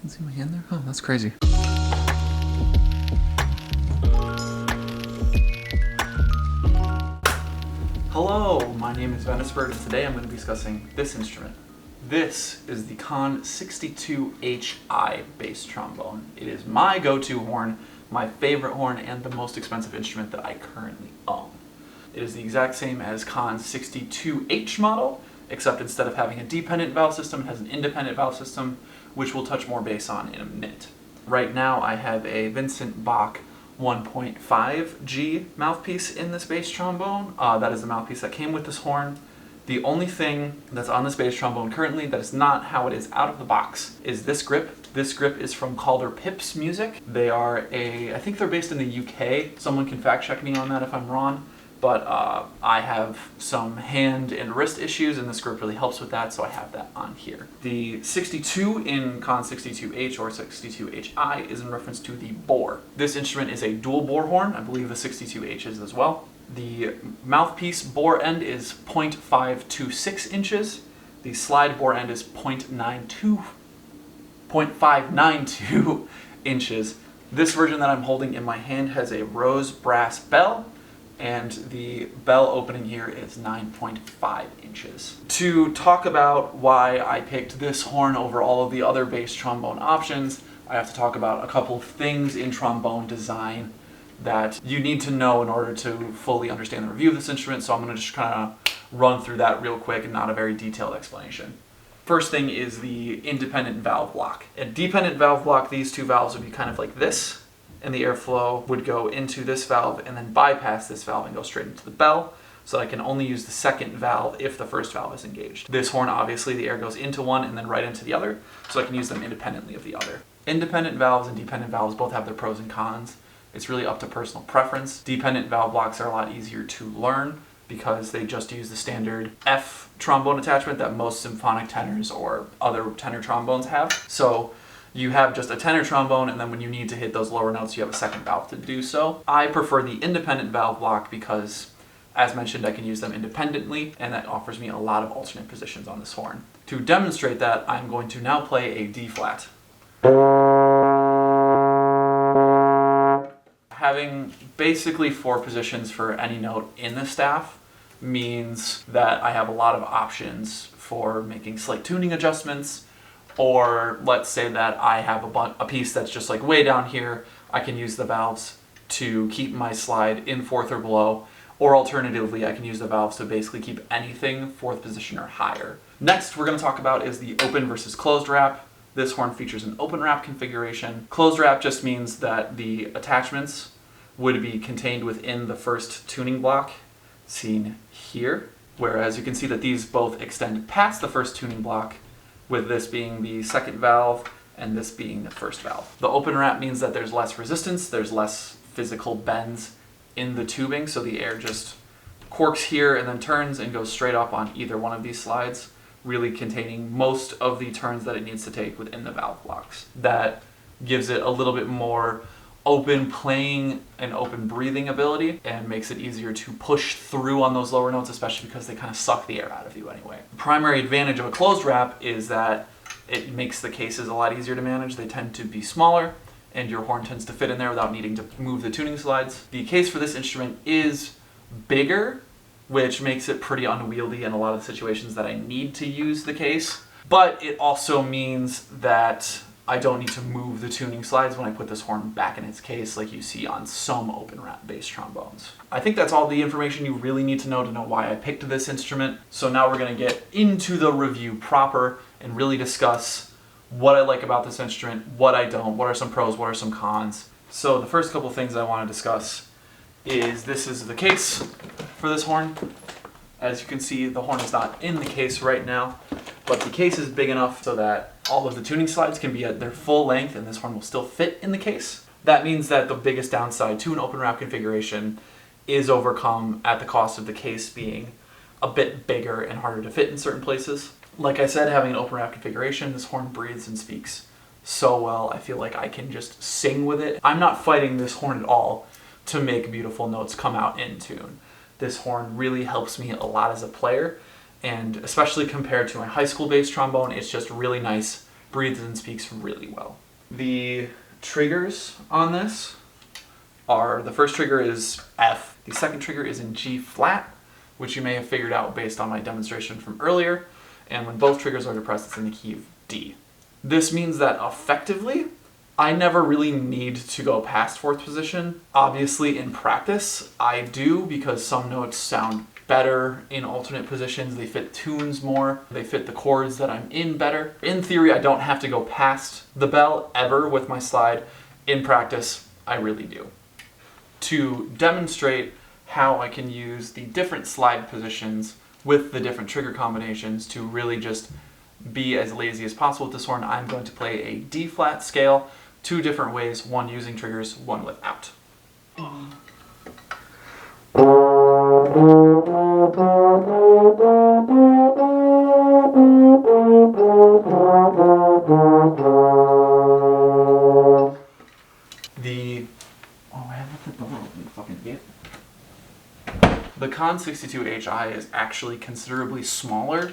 can see my hand there? Oh, that's crazy. Hello, my name is Venisbird, and today I'm going to be discussing this instrument. This is the Conn 62HI bass trombone. It is my go-to horn, my favorite horn, and the most expensive instrument that I currently own. It is the exact same as Conn 62H model, except instead of having a dependent valve system, it has an independent valve system, which we'll touch more bass on in a minute. Right now I have a Vincent Bach 1.5G mouthpiece in this bass trombone. That is the mouthpiece that came with this horn. The only thing that's on this bass trombone currently that is not how it is out of the box is this grip. This grip is from Calder Pips Music. They are I think they're based in the UK. Someone can fact check me on that if I'm wrong. But I have some hand and wrist issues, and this grip really helps with that, so I have that on here. The 62 in Conn 62H or 62HI is in reference to the bore. This instrument is a dual bore horn. I believe the 62H is as well. The mouthpiece bore end is 0.526 inches. The slide bore end is 0.592 inches. This version that I'm holding in my hand has a rose brass bell, and the bell opening here is 9.5 inches. To talk about why I picked this horn over all of the other bass trombone options, I have to talk about a couple of things in trombone design that you need to know in order to fully understand the review of this instrument, so I'm going to just kind of run through that real quick and not a very detailed explanation. First thing is the independent valve block. A dependent valve block, these two valves would be kind of like this, and the airflow would go into this valve and then bypass this valve and go straight into the bell, so I can only use the second valve if the first valve is engaged. This horn, obviously, the air goes into one and then right into the other, so I can use them independently of the other. Independent valves and dependent valves both have their pros and cons. It's really up to personal preference. Dependent valve blocks are a lot easier to learn because they just use the standard F trombone attachment that most symphonic tenors or other tenor trombones have. So you have just a tenor trombone, and then when you need to hit those lower notes, you have a second valve to do so. I prefer the independent valve block because, as mentioned, I can use them independently, and that offers me a lot of alternate positions on this horn. To demonstrate that, I'm going to now play a D flat. Having basically 4 positions for any note in the staff means that I have a lot of options for making slight tuning adjustments. Or let's say that I have a piece that's just like way down here, I can use the valves to keep my slide in 4th or below, or alternatively I can use the valves to basically keep anything 4th position or higher. Next we're going to talk about is the open versus closed wrap. This horn features an open wrap configuration. Closed wrap just means that the attachments would be contained within the first tuning block seen here, whereas you can see that these both extend past the first tuning block, with this being the second valve and this being the first valve. The open wrap means that there's less resistance, there's less physical bends in the tubing, so the air just corks here and then turns and goes straight up on either one of these slides, really containing most of the turns that it needs to take within the valve blocks. That gives it a little bit more open playing and open breathing ability and makes it easier to push through on those lower notes, especially because they kind of suck the air out of you anyway. The primary advantage of a closed wrap is that it makes the cases a lot easier to manage. They tend to be smaller and your horn tends to fit in there without needing to move the tuning slides. The case for this instrument is bigger, which makes it pretty unwieldy in a lot of situations that I need to use the case, but it also means that I don't need to move the tuning slides when I put this horn back in its case like you see on some open wrap bass trombones. I think that's all the information you really need to know why I picked this instrument. So now we're going to get into the review proper and really discuss what I like about this instrument, what I don't, what are some pros, what are some cons. So the first couple things I want to discuss is this is the case for this horn. As you can see, the horn is not in the case right now, but the case is big enough so that all of the tuning slides can be at their full length and this horn will still fit in the case. That means that the biggest downside to an open wrap configuration is overcome at the cost of the case being a bit bigger and harder to fit in certain places. Like I said, having an open wrap configuration, this horn breathes and speaks so well. I feel like I can just sing with it. I'm not fighting this horn at all to make beautiful notes come out in tune. This horn really helps me a lot as a player, and especially compared to my high school bass trombone, it's just really nice breathes and speaks really well. The triggers on this are, the first trigger is F, the second trigger is in G flat, which you may have figured out based on my demonstration from earlier, and when both triggers are depressed, it's in the key of D. This means that effectively, I never really need to go past fourth position. Obviously, in practice, I do, because some notes sound better in alternate positions. They fit tunes more. They fit the chords that I'm in better. In theory, I don't have to go past the bell ever with my slide. In practice, I really do. To demonstrate how I can use the different slide positions with the different trigger combinations to really just be as lazy as possible with this horn, I'm going to play a D flat scale, two different ways, one using triggers, one without. The Conn 62HI is actually considerably smaller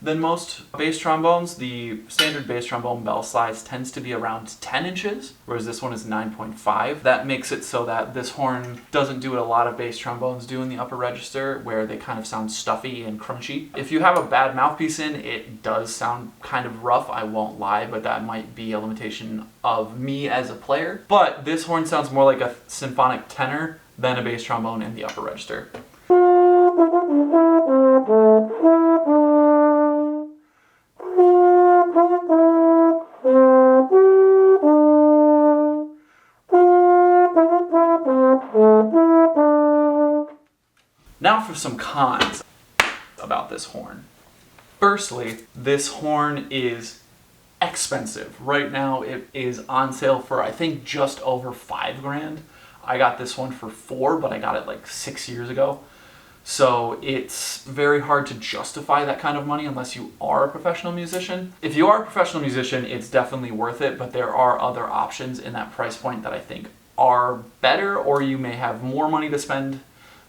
than most bass trombones. The standard bass trombone bell size tends to be around 10 inches, whereas this one is 9.5. That makes it so that this horn doesn't do what a lot of bass trombones do in the upper register, where they kind of sound stuffy and crunchy. If you have a bad mouthpiece in, it does sound kind of rough, I won't lie, but that might be a limitation of me as a player. But this horn sounds more like a symphonic tenor than a bass trombone in the upper register. Now for some cons about this horn. Firstly, this horn is expensive. Right now it is on sale for, I think, just over $5,000. I got this one for $4,000, but I got it like 6 years ago. So it's very hard to justify that kind of money unless you are a professional musician. If you are a professional musician, it's definitely worth it, but there are other options in that price point that I think are better, or you may have more money to spend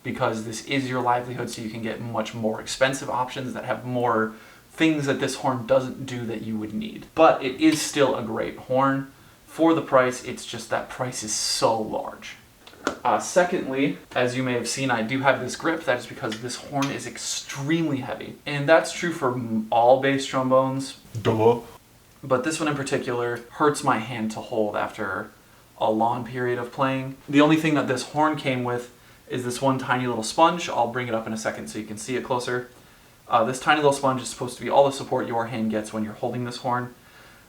because this is your livelihood, so you can get much more expensive options that have more things that this horn doesn't do that you would need. But it is still a great horn. For the price, it's just that price is so large. Secondly, as you may have seen, I do have this grip. That is because this horn is extremely heavy. And that's true for all bass trombones. Duh. But this one in particular hurts my hand to hold after a long period of playing. The only thing that this horn came with is this one tiny little sponge. I'll bring it up in a second so you can see it closer. This tiny little sponge is supposed to be all the support your hand gets when you're holding this horn.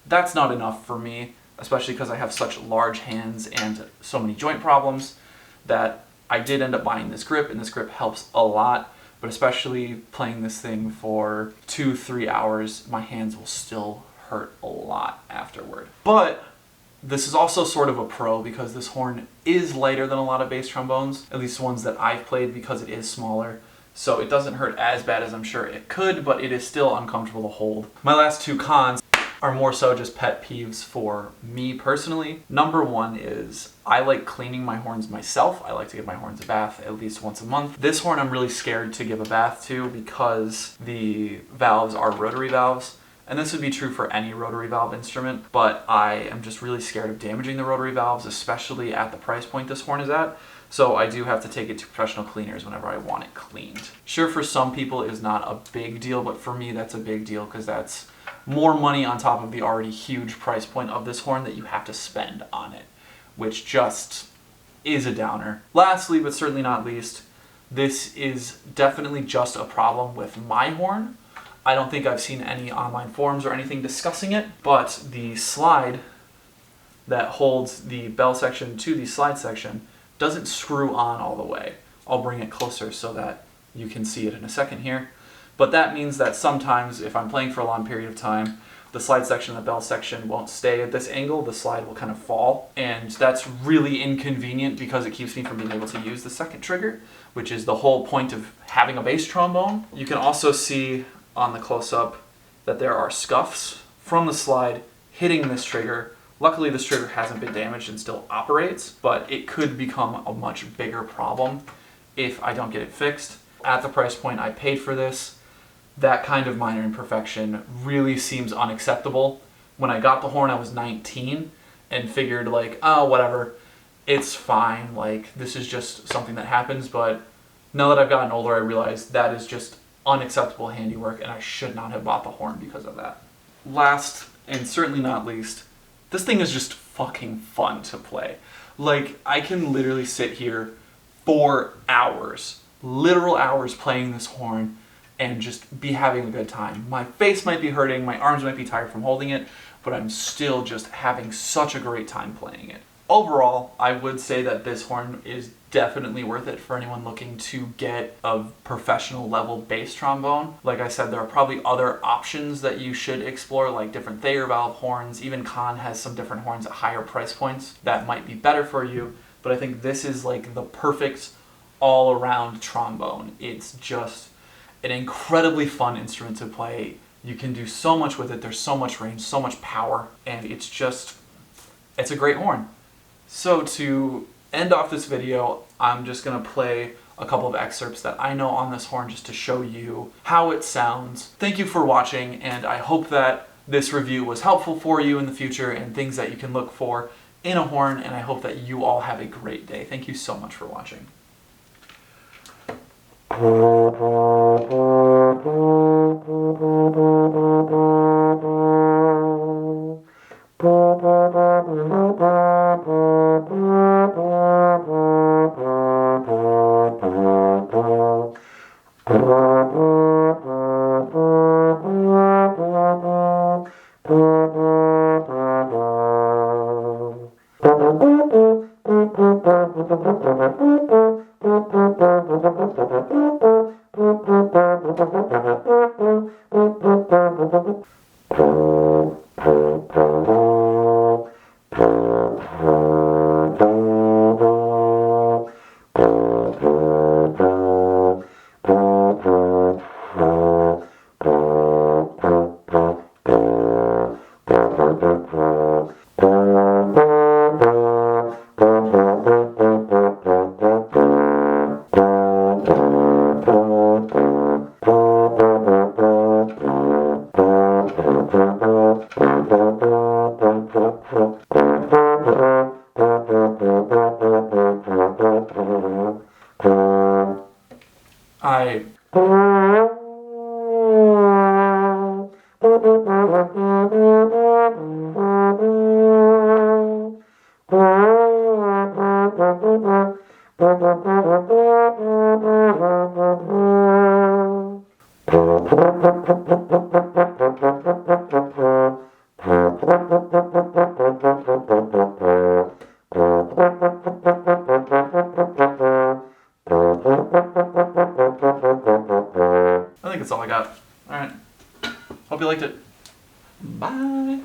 That's not enough for me, especially because I have such large hands and so many joint problems, that I did end up buying this grip, and this grip helps a lot, but especially playing this thing for 2-3 hours, my hands will still hurt a lot afterward. But this is also sort of a pro because this horn is lighter than a lot of bass trombones, at least ones that I've played, because it is smaller. So it doesn't hurt as bad as I'm sure it could, but it is still uncomfortable to hold. My last two cons are more so just pet peeves for me personally. Number one is I like cleaning my horns myself. I like to give my horns a bath at least once a month. This horn I'm really scared to give a bath to because the valves are rotary valves. And this would be true for any rotary valve instrument, but I am just really scared of damaging the rotary valves, especially at the price point this horn is at. So I do have to take it to professional cleaners whenever I want it cleaned. Sure, for some people it is not a big deal, but for me that's a big deal because that's more money on top of the already huge price point of this horn that you have to spend on it, which just is a downer. Lastly, but certainly not least, this is definitely just a problem with my horn. I don't think I've seen any online forums or anything discussing it, but the slide that holds the bell section to the slide section doesn't screw on all the way. I'll bring it closer so that you can see it in a second here. But that means that sometimes if I'm playing for a long period of time, the slide section and the bell section won't stay at this angle, the slide will kind of fall. And that's really inconvenient because it keeps me from being able to use the second trigger, which is the whole point of having a bass trombone. You can also see on the close-up that there are scuffs from the slide hitting this trigger. Luckily this trigger hasn't been damaged and still operates, but it could become a much bigger problem if I don't get it fixed. At the price point I paid for this, that kind of minor imperfection really seems unacceptable When I got the horn, I was 19 and figured like, oh, whatever, it's fine. Like, this is just something that happens. But now that I've gotten older, I realize that is just unacceptable handiwork, and I should not have bought the horn because of that. Last, and certainly not least, this thing is just fucking fun to play. Like, I can literally sit here for hours, literal hours, playing this horn and just be having a good time. My face might be hurting, my arms might be tired from holding it, but I'm still just having such a great time playing it. Overall, I would say that this horn is definitely worth it for anyone looking to get a professional level bass trombone. Like I said, there are probably other options that you should explore, like different Thayer valve horns. Even Conn has some different horns at higher price points that might be better for you, but I think this is like the perfect all-around trombone. It's just an incredibly fun instrument to play. You can do so much with it. There's so much range, so much power, and it's a great horn. So to end off this video, I'm just gonna play a couple of excerpts that I know on this horn just to show you how it sounds. Thank you for watching, and I hope that this review was helpful for you in the future and things that you can look for in a horn, and I hope that you all have a great day. Thank you so much for watching. I think that's all I got. Alright. Hope you liked it. Bye.